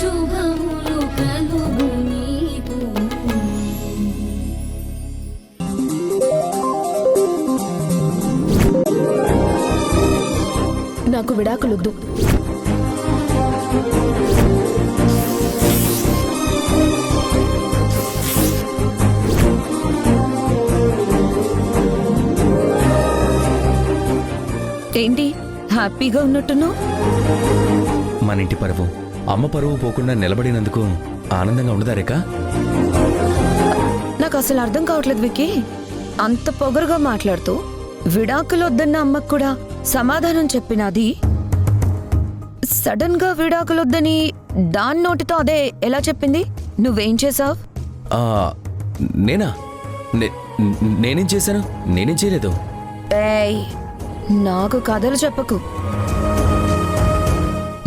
శుభములు కలుగు నీకు. నాకు విడాకులొద్దు. ఏంటి హ్యాపీగా ఉన్నట్టున్నావు? మన ఇంటి పరువు, అమ్మ పరువు పోకుండా నిలబడినందుకు ఆనందంగా ఉండదా రేఖ? నాకు అసలు అర్థం కావట్లేదు విక్కీ. అంత పొగరుగా మాట్లాడుతూ విడాకులొద్దన్న అమ్మకు కూడా సమాధానం చెప్పినది సడన్ గా విడాకులొద్దని దాని నోటితో అదే ఎలా చెప్పింది? నువ్వేం చేసావు? నేనా? నేనేం చేశాను? నేనేం చేయలేదు. ఏయ్, నాకు కథలు చెప్పకు.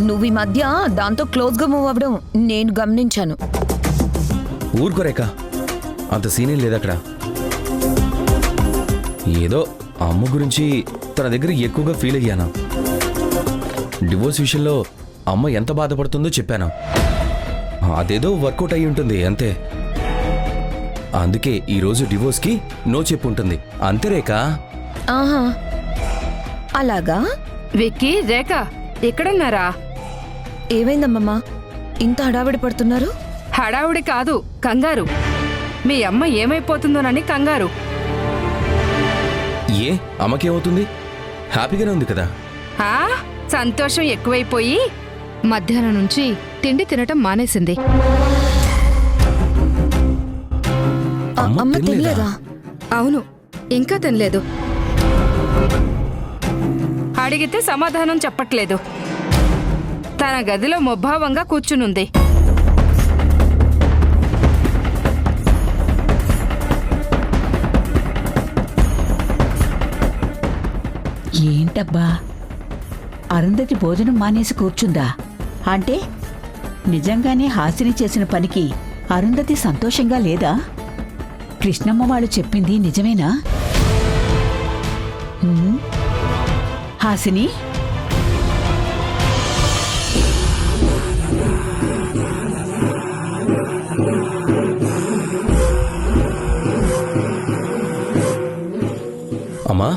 నువ్వు ఈ మధ్య దాంతో క్లోజ్గా మూవ్ అవ్వడం నేను గమనించాను. ఊరుకో రేఖ, అంత సీనియర్ లేదు అక్కడ. ఏదో అమ్మ గురించి తన దగ్గర ఎక్కువగా ఫీల్ అయ్యాను. డివోర్స్ విషయంలో అమ్మ ఎంత బాధపడుతుందో చెప్పాను. అదేదో వర్కౌట్ అయి ఉంటుంది అంతే. అందుకే ఈరోజు డివోర్స్కి నో చెప్పుంటుంది అంతే రేఖ. ఆహా, అలాగా? విక్కీ, రేఖ ఎక్కడున్నారా? ఏమైందమ్మమ్మా ఇంత హడావిడి పడుతున్నారు? హడావుడి కాదు, కంగారు. మీ అమ్మ ఏమైపోతుందోనని కంగారు. ఏ అమ్మకేమవుతుంది? హ్యాపీగానే ఉంది కదా. ఆ సంతోషం ఎక్కువైపోయి మధ్యాహ్నం నుంచి తిండి తినటం మానేసింది. అమ్మ తినలేదా? అవును, ఇంకా తినలేదు. అడిగితే సమాధానం చెప్పట్లేదు. తన గదిలో ముభావంగా కూర్చునుంది. ఏంటబ్బా, అరుంధతి భోజనం మానేసి కూర్చుందా? అంటే నిజంగానే హాసిని చేసిన పనికి అరుంధతి సంతోషంగా లేదా? కృష్ణమ్మ వాళ్ళు చెప్పింది నిజమేనా? హాసిని, అమ్మా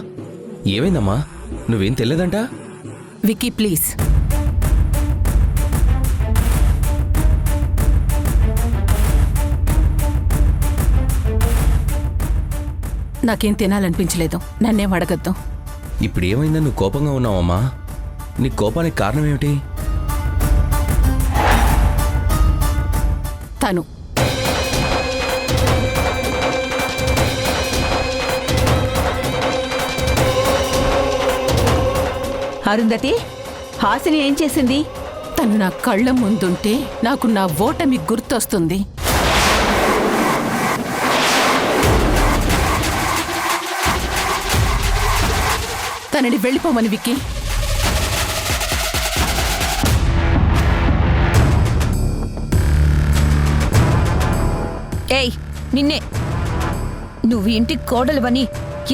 ఏమైందమ్మా? నువ్వేం తెలియదంట? విక్కీ ప్లీజ్. నాకేం తినాలనిపించలేదు, నన్నేం అడగద్దు. ఇప్పుడు ఏమైందని నువ్వు కోపంగా ఉన్నావమ్మా? నీ కోపానికి కారణం ఏమిటి? తను అరుంధతి, హాసిని ఏం చేసింది? తను నా కళ్ళ ముందుంటే నాకు నా ఓటమి గుర్తొస్తుంది. తనని వెళ్ళిపోమని విక్కీ. ఏయ్, నిన్నే. నువ్వు ఇంటి కోడలువని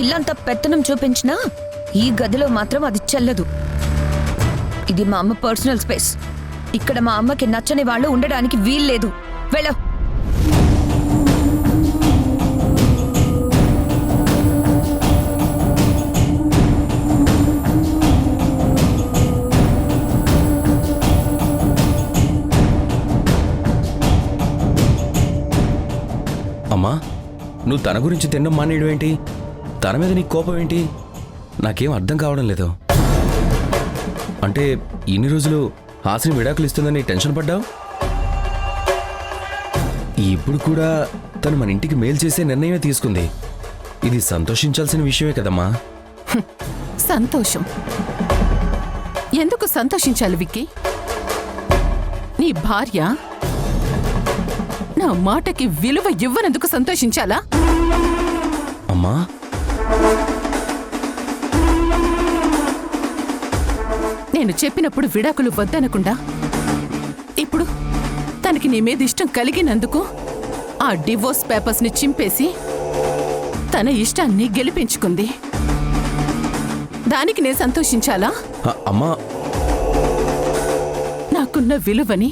ఇల్లంతా పెత్తనం చూపించినా ఈ గదిలో మాత్రం అది చెల్లదు. ఇది మా అమ్మ పర్సనల్ స్పేస్. ఇక్కడ మా అమ్మకి నచ్చని వాళ్ళు ఉండడానికి వీల్లేదు. వెళ్ళ. అమ్మా, నువ్వు తన గురించి తినడం మానేయడం ఏంటి? తన మీద నీకు కోపం ఏంటి? నాకేం అర్థం కావడం లేదు. అంటే ఇన్ని రోజులు హాసిని విడాకులు ఇస్తుందని టెన్షన్ పడ్డావు. ఇప్పుడు కూడా తను మన ఇంటికి మేలు చేసే నిర్ణయమే తీసుకుంది. ఇది సంతోషించాల్సిన విషయమే కదమ్మా. సంతోషం ఎందుకు సంతోషించాలి విక్కీ? నీ భార్య నా మాటకి విలువ ఇవ్వనందుకు సంతోషించాలా? అమ్మా, నేను చెప్పినప్పుడు విడాకులు వద్దనకుండా ఇప్పుడు తనకి నీ మీద ఇష్టం కలిగినందుకు ఆ డివోర్స్ పేపర్స్ ని చింపేసి తన ఇష్టాన్ని గెలిపించుకుంది. దానికి నేను సంతోషించాలా? అమ్మా, నాకున్న విలువని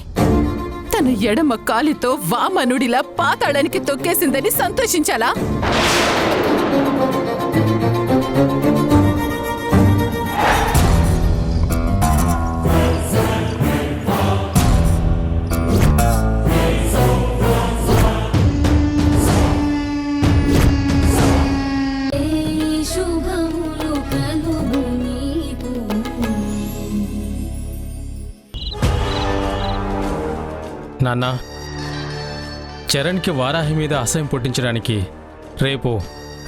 తన ఎడమ కాలితో వామనుడిలా పాతాళానికి తొక్కేసిందని సంతోషించాలా? శుభములు కలుగు నీకు నాన్న, చరణ్కి వారాహి మీద అసహ్యం పుట్టించడానికి రేపు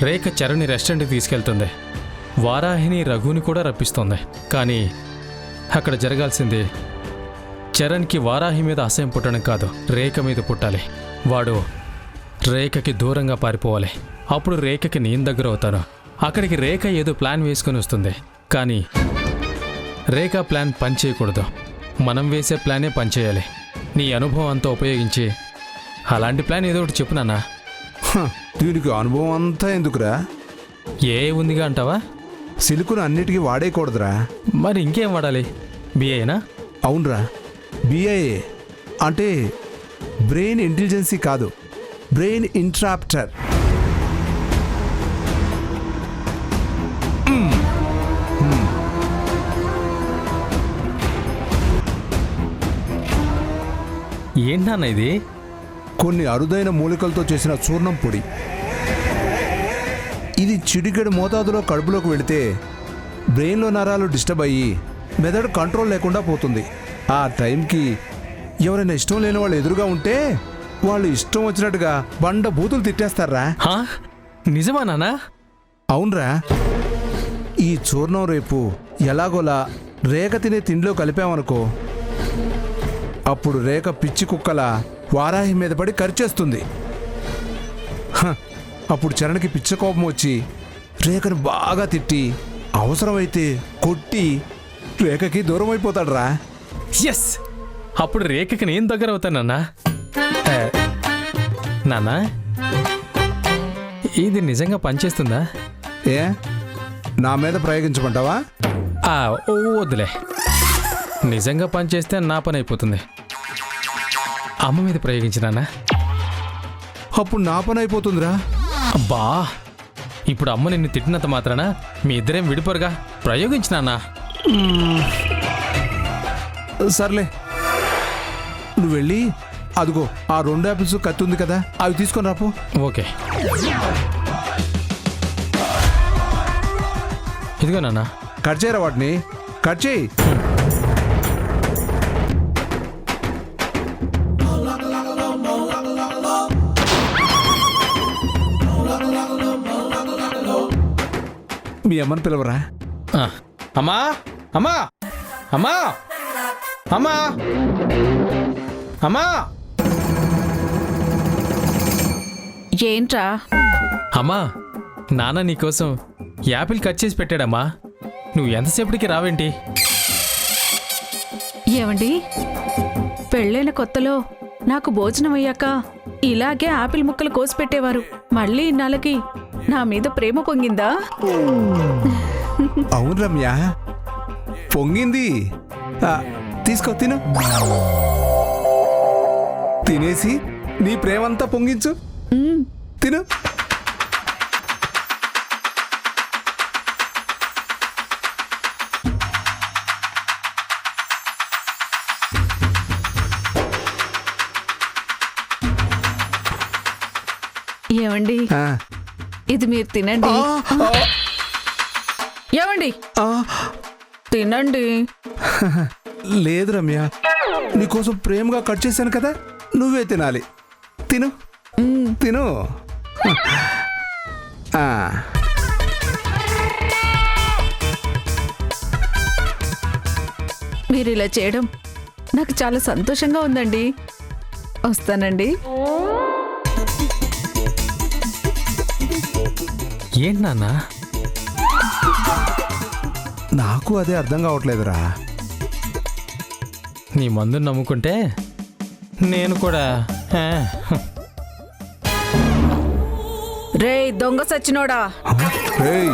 రేఖ చరణ్ని రెస్టారెంట్కి తీసుకెళ్తుంది. వారాహిని రఘుని కూడా రప్పిస్తుంది. కానీ అక్కడ జరగాల్సింది చరణ్కి వారాహి మీద అసహ్యం పుట్టడం కాదు, రేఖ మీద పుట్టాలి. వాడు రేఖకి దూరంగా పారిపోవాలి. అప్పుడు రేఖకి నేను దగ్గర అవుతాను. అక్కడికి రేఖ ఏదో ప్లాన్ వేసుకొని వస్తుంది. కానీ రేఖ ప్లాన్ పనిచేయకూడదు. మనం వేసే ప్లానే పనిచేయాలి. నీ అనుభవం అంతా ఉపయోగించి అలాంటి ప్లాన్ ఏదో ఒకటి చెప్పు నాన్న. దీనికి అనుభవం అంతా ఎందుకురా? ఏ ఉందిగా అంటావా? సిలుకును అన్నిటికీ వాడేయకూడదురా. మరి ఇంకేం వాడాలి? బిఏనా? అవునరా, బిఐఏ అంటే బ్రెయిన్ ఇంటెలిజెన్సీ కాదు, బ్రెయిన్ ఇంట్రాప్టర్. ఏంటన్నా ఇది? కొన్ని అరుదైన మూలికలతో చేసిన చూర్ణం పొడి. ఇది చిటికెడు మోతాదులో కడుపులోకి వెళితే బ్రెయిన్లో నరాలు డిస్టర్బ్ అయ్యి మెదడు కంట్రోల్ లేకుండా పోతుంది. ఆ టైంకి ఎవరైనా ఇష్టం లేని వాళ్ళు ఎదురుగా ఉంటే వాళ్ళు ఇష్టం వచ్చినట్టుగా బండ బూతులు తిట్టేస్తారా. హా? నిజమా నాన్న? అవునరా, ఈ చూర్ణం రేపు ఎలాగోలా రేఖ తినే తిండిలో కలిపామనుకో, అప్పుడు రేఖ పిచ్చి కుక్కల వారాహి మీద పడి కరిచేస్తుంది. అప్పుడు చరణ్కి పిచ్చ కోపం వచ్చి రేఖను బాగా తిట్టి అవసరమైతే కొట్టి రేఖకి దూరం అయిపోతాడురా. ఎస్! అప్పుడు రేఖకి నేను దగ్గర అవుతానన్నా. నాన్న, ఇది నిజంగా పనిచేస్తుందా? ఏ, నా మీద ప్రయోగించమంటావా? వద్దులే. నిజంగా పనిచేస్తే నా పని అయిపోతుంది. అమ్మ మీద ప్రయోగించినానా? అప్పుడు నా పని అయిపోతుందిరా. అబ్బా, ఇప్పుడు అమ్మ నిన్ను తిట్టినంత మాత్రాన మీ ఇద్దరేం విడిపోరుగా. ప్రయోగించినానా? సర్లే, నువ్వు వెళ్ళి అదిగో ఆ 2 యాపిల్స్ కత్తి ఉంది కదా, అవి తీసుకొని రాపో. ఓకే, ఇదిగో నాన్న. కట్ చేయరా వాటిని, కట్ చేయి. మీ అమ్మని పిలవరా. అమ్మా, అమ్మా, అమ్మా, అమ్మా, అమ్మా, ఏంట్రా? అమ్మా, నాన్న నీకోసం యాపిల్ కట్ చేసి పెట్టాడమ్మా. నువ్వు ఎంతసేపటికి రావేంటి? ఏమండి, పెళ్ళైన కొత్తలో నాకు భోజనం అయ్యాక ఇలాగే ఆపిల్ ముక్కలు కోసి పెట్టేవారు. మళ్ళీ ఇన్నాళ్ళకి నా మీద ప్రేమ పొంగిందా? అవును రమ్య, పొంగింది. తీసుకో, తిను. తినేసి నీ ప్రేమంతా పొంగించు. తిను. ఏమండి, ఇది మీరు తినండి. ఏమండి, తినండి. లేదు రమ్య, నీకోసం ప్రేమగా కట్ చేశాను కదా, నువ్వే తినాలి. తిను, తిను. మీరు ఇలా చేయడం నాకు చాలా సంతోషంగా ఉందండి. వస్తానండి. ఏంటి నాన్న? నాకు అదే అర్థం కావట్లేదురా. నీ మందుని నమ్ముకుంటే నేను కూడా రే దొంగ సచ్చినోడా, ఏయ్,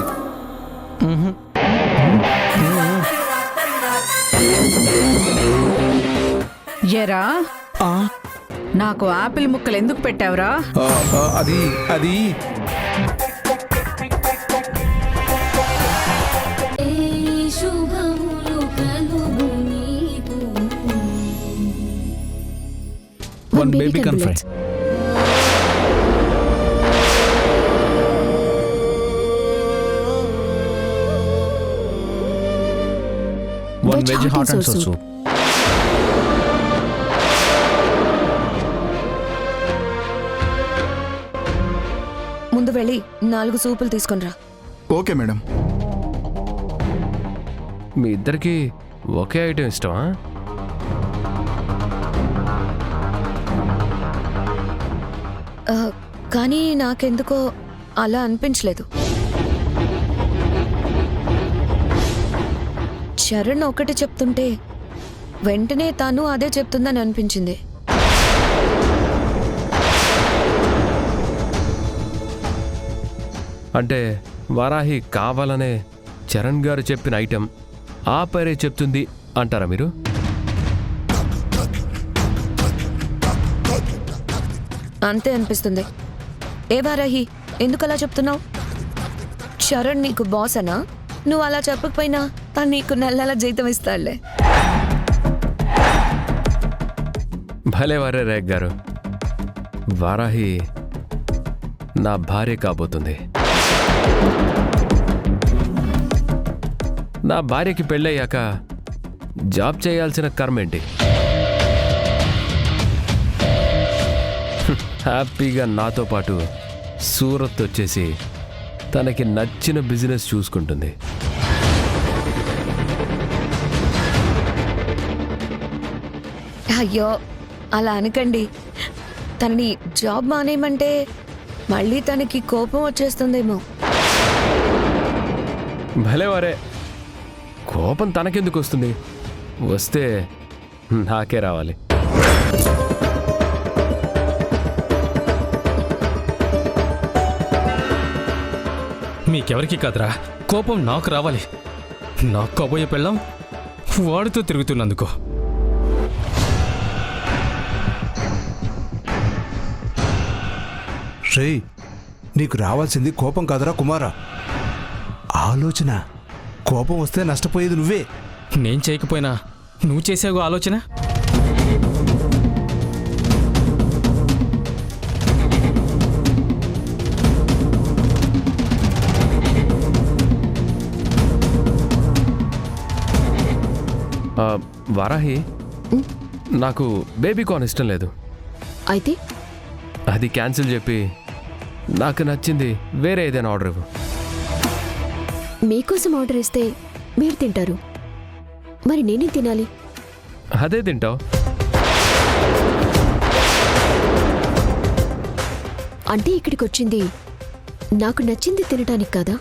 ఎరా నాకు ఆపిల్ ముక్కలు ఎందుకు పెట్టావురా? అది అది ఏ శుభములు కలుగు నీకు. One baby conference. One veg hot and sour soup. ముందు వెళ్ళి 4 సూపులు తీసుకొనిరా. Okay madam. మీ ఇద్దరికి ఒకే ఐటెం ఇష్టమా? కానీ నాకెందుకో అలా అనిపించలేదు. చరణ్ ఒకటి చెప్తుంటే వెంటనే తాను అదే చెప్తుందని అనిపించింది. అంటే వారాహి కావాలనే చరణ్ గారు చెప్పిన ఐటెం ఆ పేరే చెప్తుంది అంటారా మీరు? అంతే అనిపిస్తుంది. ఏ వారాహి, ఎందుకు అలా చెప్తున్నావు? చరణ్ నీకు బాస్ అనా? నువ్వు అలా చెప్పకపోయినా తను నీకు నెల జీతం ఇస్తాడులే. భలే వారే రేక్ గారు. వారాహి నా భార్య కాబోతుంది. నా భార్యకి పెళ్ళయ్యాక జాబ్ చేయాల్సిన కర్మేంటి? హ్యాపీగా నాతో పాటు సూరత్ వచ్చేసి తనకి నచ్చిన బిజినెస్ చూసుకుంటుంది. అయ్యో అలా అనకండి. తనని జాబ్ మానేయమంటే మళ్ళీ తనకి కోపం వచ్చేస్తుందేమో. భలేవారే. కోపం తనకెందుకు వస్తుంది? వస్తే నాకే రావాలి. మీకెవరికి కాదురా, కోపం నాకు రావాలి. నాకు కాబోయే పెళ్ళాం వాడుతూ తిరుగుతున్నందుకు. రే, నీకు రావాల్సింది కోపం కాదురా కుమారా, ఆలోచన. కోపం వస్తే నష్టపోయేది నువ్వే. నేను చేయకపోయినా నువ్వు చేసావు ఆలోచన. వారాహి, నాకు బేబీ కార్న్ ఇష్టం లేదు. అయితే అది క్యాన్సిల్ చెప్పి నాకు నచ్చింది వేరే ఏదైనా ఆర్డర్ ఇవ్వు. మీకోసం ఆర్డర్ ఇస్తే మీరు తింటారు, మరి నేనే తినాలి. అదే తింటావు. అంటే ఇక్కడికి వచ్చింది నాకు నచ్చింది తినడానికి కాదా?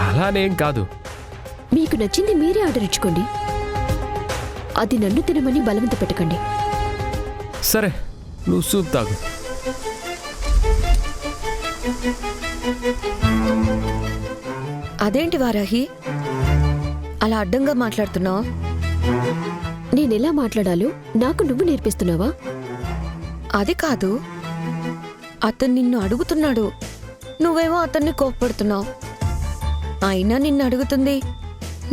అలానేం కాదు. మీకు నచ్చింది మీరే ఆర్డర్ ఇచ్చుకోండి. అది నన్ను తినమని బలవంత పెట్టకండి. సరే, నువ్వు సూప్ తాగు. అదేంటి వారాహి అలా అడ్డంగా మాట్లాడుతున్నావు? నేనెలా మాట్లాడాలో నాకు నువ్వు నేర్పిస్తున్నావా? అది కాదు, అతను నిన్ను అడుగుతున్నాడు, నువ్వేమో అతన్ని కోప్పడుతున్నావు. అయినా నిన్ను అడుగుతుంది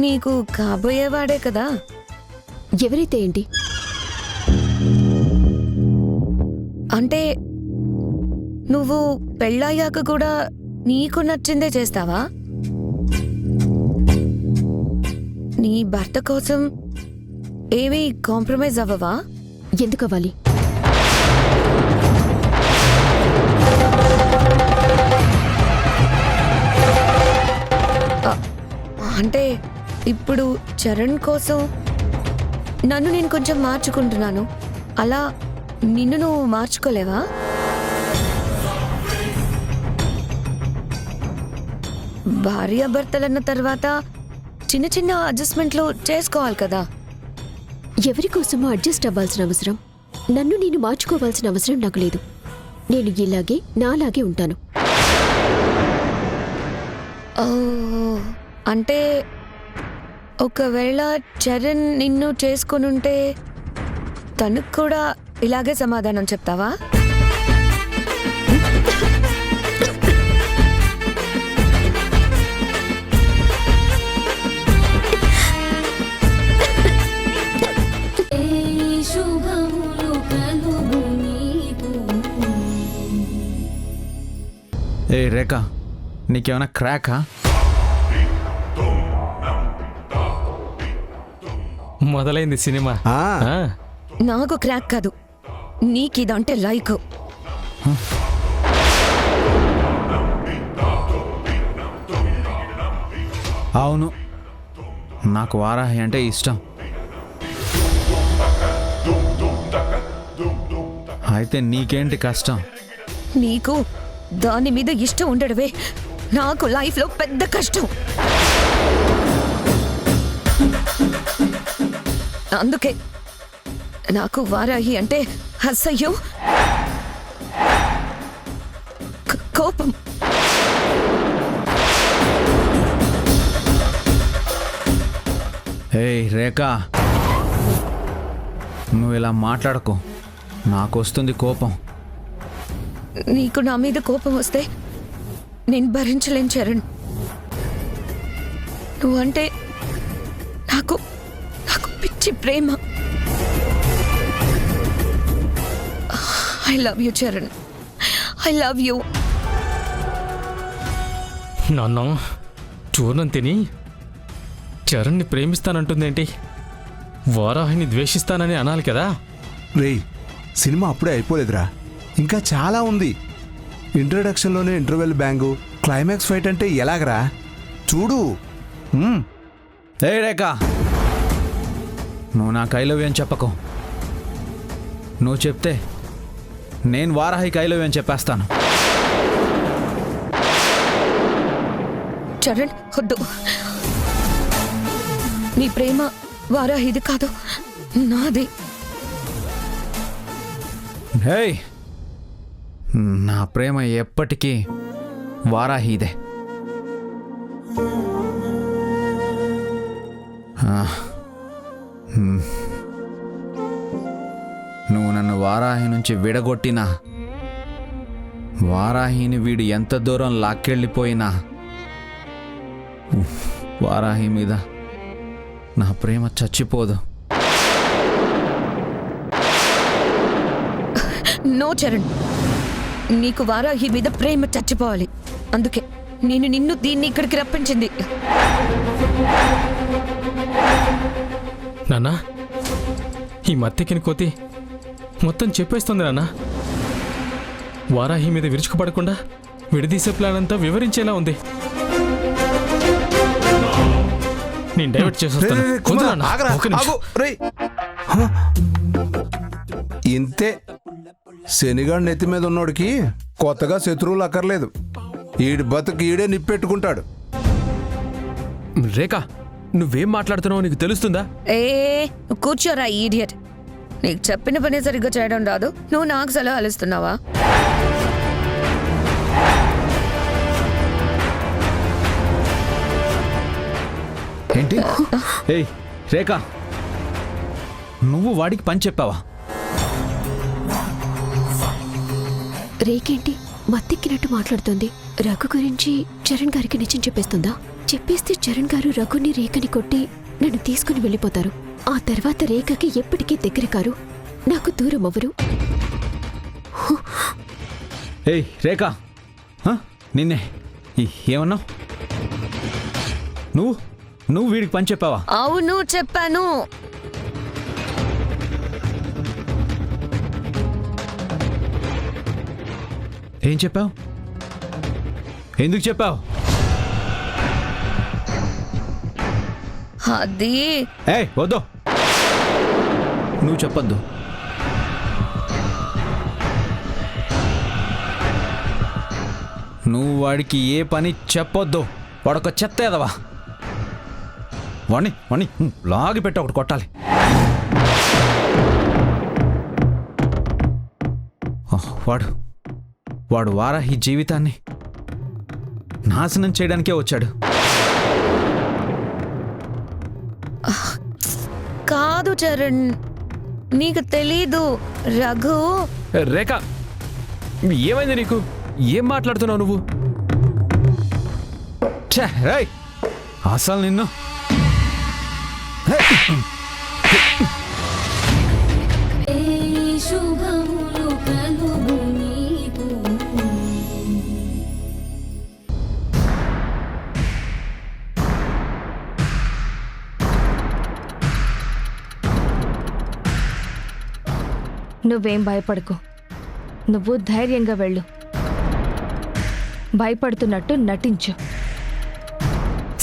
నీకు కాబోయేవాడే కదా. ఎవరైతే ఏంటి? అంటే నువ్వు పెళ్ళయ్యాక కూడా నీకు నచ్చిందే చేస్తావా? నీ భర్త కోసం ఏమీ కాంప్రమైజ్ అవ్వవా? ఎందుకు అవ్వాలి? అంటే ఇప్పుడు చరణ్ కోసం నన్ను నేను కొంచెం మార్చుకుంటున్నాను, అలా నిన్ను నువ్వు మార్చుకోలేవా? భార్యాభర్తలన్న తర్వాత చిన్న చిన్న అడ్జస్ట్మెంట్లు చేసుకోవాలి కదా. ఎవరి కోసమో అడ్జస్ట్ అవ్వాల్సిన అవసరం, నన్ను నేను మార్చుకోవాల్సిన అవసరం నాకు లేదు. నేను ఇలాగే నాలాగే ఉంటాను. అంటే ఒకవేళ చరణ్ నిన్ను చేసుకొనుంటే తనకు కూడా ఇలాగే సమాధానం చెప్తావా? ఏ శుభములు కలుగు నీకు. ఏ రేఖ, నీకేమైనా క్రాకా? మొదలైంది సినిమా. ఆ. ఆ, నాకు క్రాక్ కాదు, నీకిదంటే లైక్. అవును, నాకు వారాహి అంటే ఇష్టం. అయితే నీకేంటి కష్టం? నీకు దాని మీద ఇష్టం ఉండడమే నాకు లైఫ్లో పెద్ద కష్టం. అందుకే నాకు వారాహి అంటే అసహ్యం, కోపం. ఏయ్ రేఖ, నువ్వు ఇలా మాట్లాడకు, నాకు వస్తుంది కోపం. నీకు నా మీద కోపం వస్తే నేను భరించలేను చరణ్. నువ్వంటే నాకు నాకు పిచ్చి ప్రేమ. I love you Charan, I love you. నాన్న చూర్ణం తిని చరణ్ని ప్రేమిస్తానంటుందేంటి? వారాహిని ద్వేషిస్తానని అనాలి కదా. రేయ్, సినిమా అప్పుడే అయిపోలేదురా, ఇంకా చాలా ఉంది. ఇంట్రడక్షన్లోనే ఇంటర్వెల్ బ్యాంగు, క్లైమాక్స్ ఫైట్ అంటే ఎలాగరా? చూడు. ఏ రేఖ, నువ్వు నాకు ఐ లవ్ యూ అని చెప్పకు. నువ్వు చెప్తే నేను వారాహికి ఐ లవ్ యూ అని చెప్పేస్తాను. చరణ్ వద్దు, నీ ప్రేమ వారాహిది కాదు, నాది. హేయ్, నా ప్రేమ ఎప్పటికీ వారాహిదే. నువ్వు నన్ను వారాహి నుంచి విడగొట్టినా, వారాహిని వీడు ఎంత దూరం లాక్కెళ్ళిపోయినా, వారాహి మీద నా ప్రేమ చచ్చిపోదు. నో చరణ్, నీకు వారాహి మీద ప్రేమ చచ్చిపోవాలి. అందుకే నేను నిన్ను దీన్ని ఇక్కడికి రప్పించింది. నాన్న, ఈ మత్తెక్కిన కోతి మొత్తం చెప్పేస్తుంది నాన్న. వారాహి మీద విరుచుకుపడకుండా విడదీసే ప్లాన్ అంతా వివరించేలా ఉంది. నేను డైవర్ట్ చేసేస్తాను. రేయ్, రేయ్, వద్దు కుమార్, నాన్న, ఆగరా, ఒక్క నిమిషం. ఆగు, రేయ్. ఇంతే, శనిగాడు నెత్తి మీద ఉన్నోడికి కొత్తగా శత్రువులు అక్కర్లేదు. ఈడి బతుకు ఈడే నిప్పెట్టుకుంటాడు. రేఖ, నువ్వేం మాట్లాడుతున్నావో నీకు తెలుస్తుందా? ఏ నువ్వు కూర్చోరా ఈడియట్. నీకు చెప్పిన పని సరిగ్గా చేయడం రాదు, నువ్వు నాకు సలహాలు ఇస్తున్నావా? ఏంటి? ఏయ్ రేఖ, నువ్వు వాడికి పని చెప్పావా? రేకేంటి మత్తెక్కినట్టు మాట్లాడుతుంది? రఘు గురించి చరణ్ గారికి నిజం చెప్పేస్తుందా? చెప్పేస్తే చరణ్ గారు రఘుని రేఖని కొట్టి నన్ను తీసుకుని వెళ్ళిపోతారు. ఆ తర్వాత రేఖకి ఎప్పటికీ దగ్గర కారు, నాకు దూరం అవ్వరు. ఏయ్ రేఖ, నిన్నే ఏమన్నావు? నువ్వు వీడికి పని చెప్పావా? అవును చెప్పాను. ఏం చెప్పావు? ఎందుకు చెప్పావు? అది ఏయ్ వద్దు, నువ్వు చెప్పొద్దు. నువ్వు వాడికి ఏ పని చెప్పొద్దు. వాడొక చెత్త ఎదవా. వాణ్ణి లాగి పెట్టి ఒకటి కొట్టాలి. వాడు వారాహి జీవితాన్ని నాశనం చేయడానికే వచ్చాడు. కాదు చరణ్, నీకు తెలీదు. రఘు రేఖ, ఏమైంది నీకు? ఏం మాట్లాడుతున్నావు నువ్వు? ఛే, రేయ్ అసలు నిన్ను ఏ శుభములు కలుగు నీకు. నువ్వేం భయపడకు. నువ్వు ధైర్యంగా వెళ్ళు. భయపడుతున్నట్టు నటించు.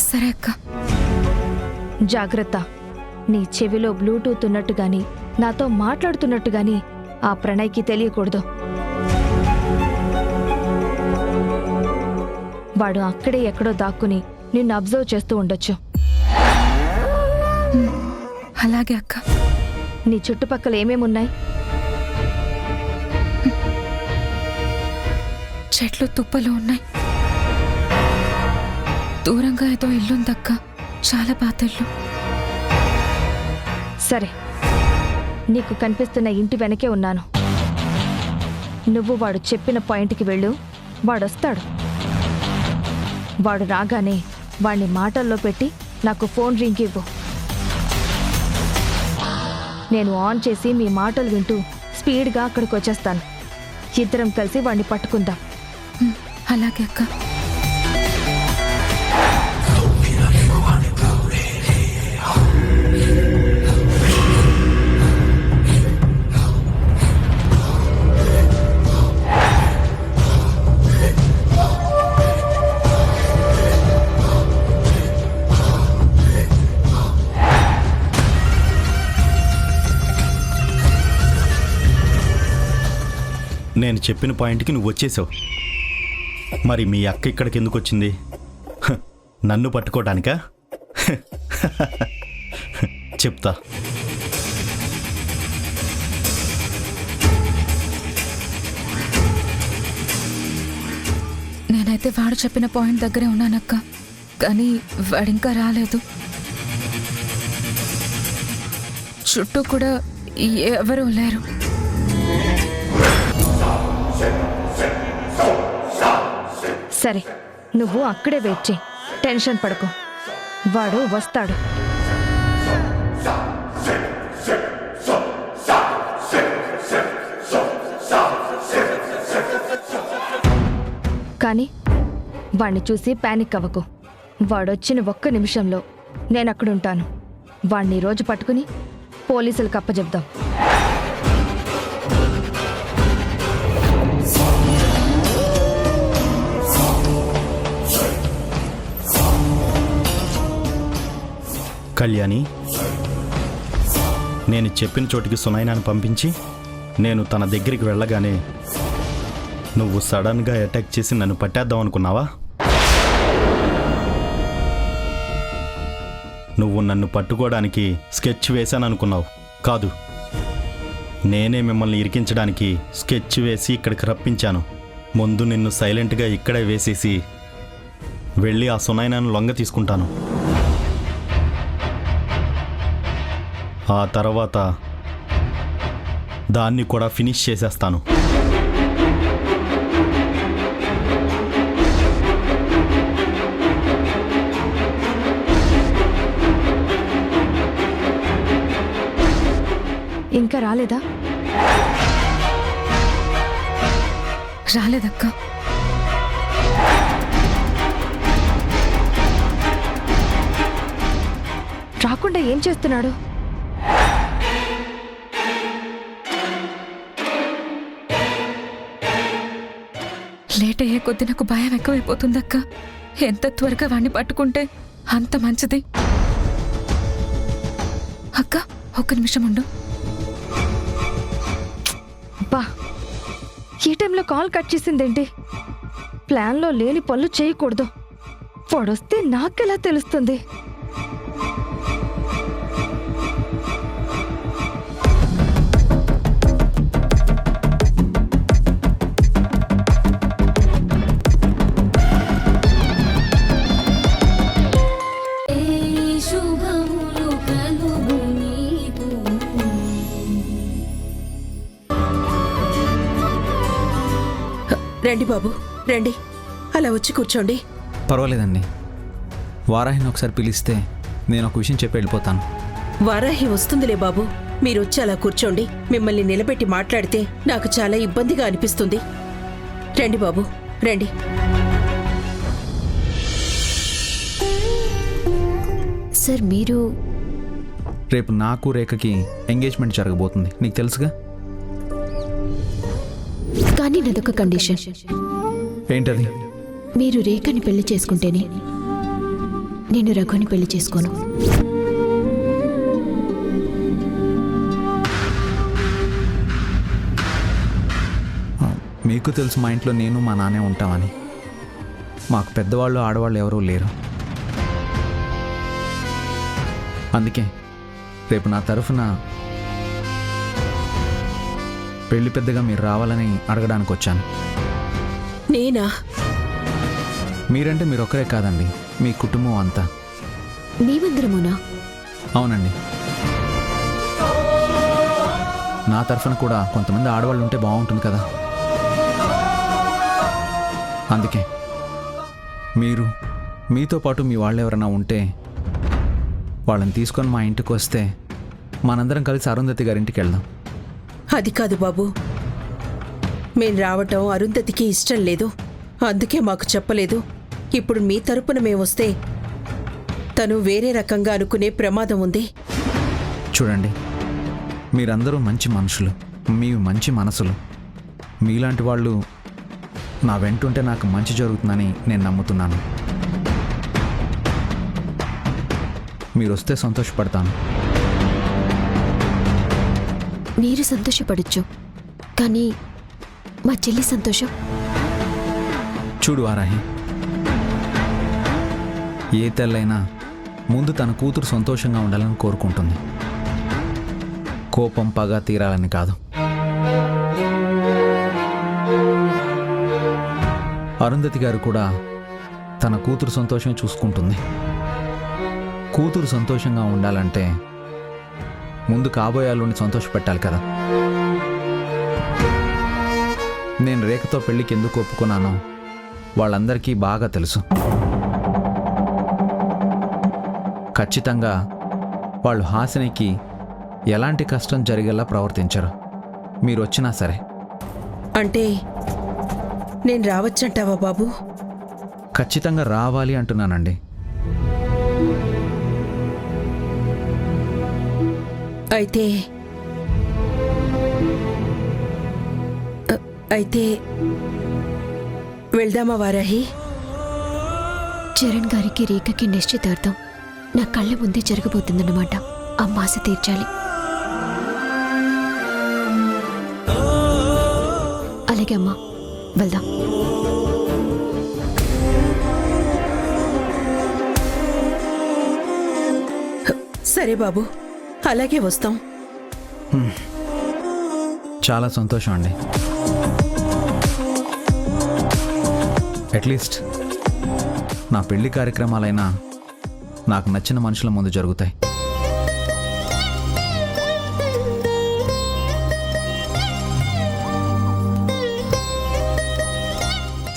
సరే అక్క. జాగ్రత్త. నీ చెవిలో బ్లూటూత్ ఉన్నట్టు గాని, నాతో మాట్లాడుతున్నట్టు గాని ఆ ప్రణయ్కి తెలియకూడదు. వాడు అక్కడే ఎక్కడో దాక్కుని నిన్ను అబ్జర్వ్ చేస్తూ ఉండొచ్చు. అలాగే అక్క. నీ చుట్టుపక్కల ఏమేమున్నాయి? చెట్లు తుప్పలు ఉన్నాయి. దూరంగా ఏదో ఇల్లుందక్క, చాలా పాతళ్ళు. సరే, నీకు కనిపిస్తున్న ఇంటి వెనకే ఉన్నాను. నువ్వు వాడు చెప్పిన పాయింట్కి వెళ్ళు. వాడొస్తాడు. వాడు రాగానే వాణ్ణి మాటల్లో పెట్టి నాకు ఫోన్ రింగ్ ఇవ్వు. నేను ఆన్ చేసి మీ మాటలు వింటూ స్పీడ్గా అక్కడికి వచ్చేస్తాను. ఇద్దరం కలిసి వాణ్ణి పట్టుకుందాం. అలాగే అక్క. నేను చెప్పిన పాయింట్కి నువ్వు వచ్చేసావు. మరి మీ అక్క ఇక్కడికి ఎందుకు వచ్చింది? నన్ను పట్టుకోవడానికా? చెప్తా. నేనైతే వాడు చెప్పిన పాయింట్ దగ్గరే ఉన్నానక్క, కానీ వాడింకా రాలేదు. చుట్టూ కూడా ఎవరూ లేరు. సరే, నువ్వు అక్కడే వెయిట్ చేయి. టెన్షన్ పడకు. వాడు వస్తాడు. కానీ వాణ్ణి చూసి పానిక్ అవ్వకు. వాడొచ్చిన ఒక్క నిమిషంలో నేనక్కడుంటాను. వాణ్ణి రోజు పట్టుకుని పోలీసులకు అప్పచెప్దాం. కళ్యాణి, నేను చెప్పిన చోటికి సునైనాను పంపించి నేను తన దగ్గరికి వెళ్ళగానే నువ్వు సడన్గా అటాక్ చేసి నన్ను పట్టేద్దాం అనుకున్నావా? నువ్వు నన్ను పట్టుకోవడానికి స్కెచ్ వేశాను అనుకున్నావు. కాదు, నేనే మిమ్మల్ని ఇరికించడానికి స్కెచ్ వేసి ఇక్కడికి రప్పించాను. ముందు నిన్ను సైలెంట్గా ఇక్కడే వేసేసి వెళ్ళి ఆ సునైనాను లొంగ తీసుకుంటాను. ఆ తర్వాత దాన్ని కూడా ఫినిష్ చేసేస్తాను. ఇంకా రాలేదా? రాలేదక్క. రాకుండా ఏం చేస్తున్నాడు? లేట్ అయ్యే కొద్ది నాకు భయం ఎక్కువైపోతుందక్క. ఎంత త్వరగా వాణ్ణి పట్టుకుంటే అంత మంచిది. అక్క, ఒక్క నిమిషం ఉండు. బా, ఈ టైంలో కాల్ కట్ చేసిందేంటి? ప్లాన్లో లేని పనులు చేయకూడదు. వాడొస్తే నాకెలా తెలుస్తుంది? ఏ శుభములు కలుగు నీకు. రండి బాబు రండి, అలా వచ్చి కూర్చోండి. పర్వాలేదండి, వారాహిని ఒకసారి పిలిస్తే నేను ఒక విషయం చెప్పి వెళ్ళిపోతాను. వారాహి వస్తుందిలే బాబు, మీరొచ్చి అలా కూర్చోండి. మిమ్మల్ని నిలబెట్టి మాట్లాడితే నాకు చాలా ఇబ్బందిగా అనిపిస్తుంది. రండి బాబు రండి. సార్ మీరు రేపు నాకు రేఖకి ఎంగేజ్మెంట్ జరగబోతుంది, నీకు తెలుసుగా. కానీ నాదొక కండిషన్. ఏంటది? మీరు రేఖని పెళ్లి చేసుకుంటేనే నేను రఘుని పెళ్లి చేసుకోను. మీకు తెలుసు మా ఇంట్లో నేను మా నాన్నే ఉంటామని. మాకు పెద్దవాళ్ళు ఆడవాళ్ళు ఎవరూ లేరు. అందుకే రేపు నా తరఫున పెళ్లి పెద్దగా మీరు రావాలని అడగడానికి వచ్చాను. నేనా? మీరంటే మీరు ఒక్కరే కాదండి, మీ కుటుంబం అంతా. మేమందరమునా? అవునండి. నా తరఫున కూడా కొంతమంది ఆడవాళ్ళు ఉంటే బాగుంటుంది కదా. అందుకే మీరు, మీతో పాటు మీ వాళ్ళు ఎవరైనా ఉంటే వాళ్ళని తీసుకొని మా ఇంటికి వస్తే మనందరం కలిసి అరుంధతి గారింటికి వెళ్దాం. అది కాదు బాబు, మేం రావటం అరుంధతికి ఇష్టం లేదు, అందుకే మాకు చెప్పలేదు. ఇప్పుడు మీ తరపున మేమొస్తే తను వేరే రకంగా అనుకునే ప్రమాదం ఉంది. చూడండి, మీరందరూ మంచి మనుషులు, మీవి మంచి మనసులు. మీలాంటి వాళ్ళు నా వెంటుంటే నాకు మంచి జరుగుతుందని నేను నమ్ముతున్నాను. మీరు వస్తే సంతోషపడతాను. మీరు సంతోషపడచ్చు, కానీ మా చెల్లి సంతోషం. చూడు వారాహి, ఏ తల్లైనా ముందు తన కూతురు సంతోషంగా ఉండాలని కోరుకుంటుంది, కోపం పగ తీరాలని కాదు. అరుంధతి గారు కూడా తన కూతురు సంతోషం చూసుకుంటుంది. కూతురు సంతోషంగా ఉండాలంటే ముందు కాబోయేవాళ్ళని సంతోషపెట్టాలి కదా. నేను రేఖతో పెళ్ళికి ఎందుకు ఒప్పుకున్నానో వాళ్ళందరికీ బాగా తెలుసు. ఖచ్చితంగా వాళ్ళు హాసినికి ఎలాంటి కష్టం జరిగేలా ప్రవర్తించరు, మీరు వచ్చినా సరే. అంటే నేను రావచ్చంటావా బాబు? ఖచ్చితంగా రావాలి అంటున్నానండి. అయితే వెళ్దామా వారాహి? చరణ్ గారికి రేఖకి నిశ్చితార్థం నా కళ్ళ ముందే జరగబోతుందన్నమాట. ఆ ఆశ తీర్చాలి. అలాగే అమ్మా, వెళ్దాం. సరే బాబు, అలాగే వస్తాం. చాలా సంతోషం అండి. అట్లీస్ట్ నా పెళ్లి కార్యక్రమాలైనా నాకు నచ్చిన మనుషుల ముందు జరుగుతాయి.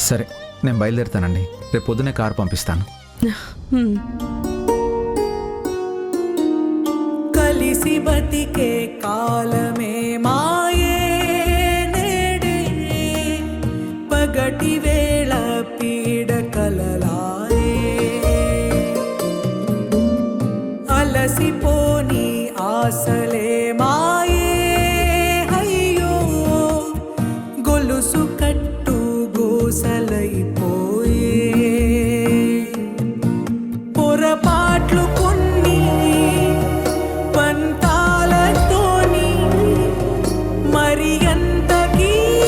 సరే, నేను బయలుదేరుతానండి. రేపు పొద్దునే కారు పంపిస్తాను. కలిసి బతికే కాలమే